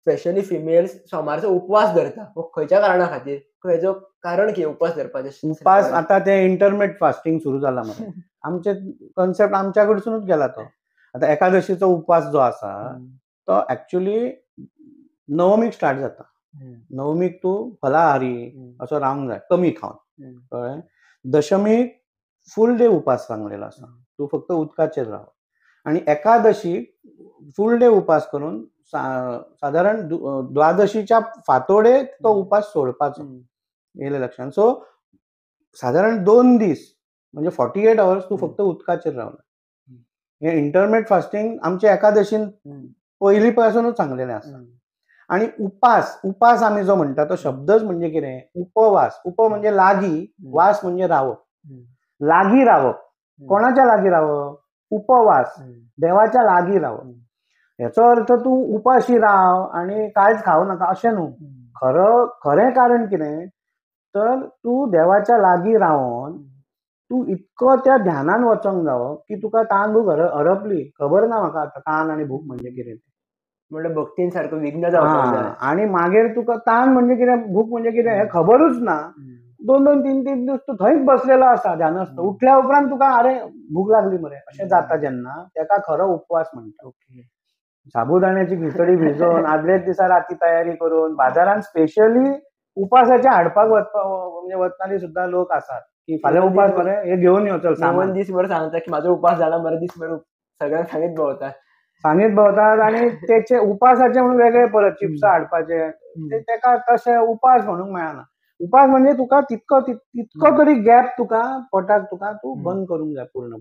Specially females सोमारचो उपवास धरता खंयच्या कारणां खातीर, हेजो कारण कितें उपवास धरपाचें? उपास आता ते इंटरमिट फास्टिंग सुरू जाला मरे. आमचे कॉन्सेप्ट आमच्या कडसूनच गेला तो. आता एकादशीचो उपवास जो आसा तो ऍक्च्युली नवमीक स्टार्ट जाता. नवमीक तूं फलाहारी असो रावंक जाय, कमी खावन, कळ्ळें. दशमीक फूल डे उपास सांगलेलो आसा, तूं फक्त उदकाचेर राव. आनी एकादशीक फूल डे उपास करून साधारण द्वादशीच्या फांतोडेर तो उपास सोडपाचो. येयलें लक्षांत. सो साधारण 2 दीस म्हणजे 48 hours तूं फक्त उदकाचेर रावला. हे इंटरमिट फास्टिंग आमच्या एकादशीन पयलीं पासूनच सांगलेलें आसा. आणि उपास आमी जो म्हणटा तो शब्दच म्हणजे कितें, उपवास. उप म्हणजे लागीं, वास म्हणजे रावप. लागीं रावप. कोणाच्या लागीं रावप? उपवास, देवाच्या लागीं रावप. हेचो अर्थ तूं उपाशी राव आणि कांयच खावं नाका अशें न्हू. खरें कारण कितें तर तूं देवाच्या लागीं रावन तूं इतको त्या ध्यानान वचोंक जावो की तुका तान भूक हरपली. खबर ना म्हाका आतां तान आनी भूक म्हणजे कितें. म्हणजे भक्तीन सारको विघ्न जावपाक जाय. आणि मागीर तुका तान म्हणजे कितें, भूक म्हणजे कितें हें खबरूच ना. 2-2, 3-3 दीस तूं थंयच बसलेलो आसा ध्यानस्थ. उठल्या उपरांत तुका अरे भूक लागली मरे अशें जाता जेन्ना, तेका खरो उपवास म्हणटा. साबुदाण्याची खिचडी भिजोवन आदलेच दिसा राती तयारी करून बाजारांत स्पेशली उपासाच्या हाडपाक म्हणजे वचनारी सुद्धा लोक आसात की फाल्यां उपास मरे हे घेवन यो चल सामान. दीसभर सांगता की म्हाजो उपास जाला मरे, दीसभर सगळ्यांक सांगीत भोंवतात. आणि त्याचे उपासाचे म्हणून वेगळे परत चिप्स हाडपाचे, तेका तशें उपास म्हणूंक मेळना. उपास म्हणजे तुका तितको तरी गॅप तुका पोटाक तुका तूं बंद करूंक जाय पूर्ण.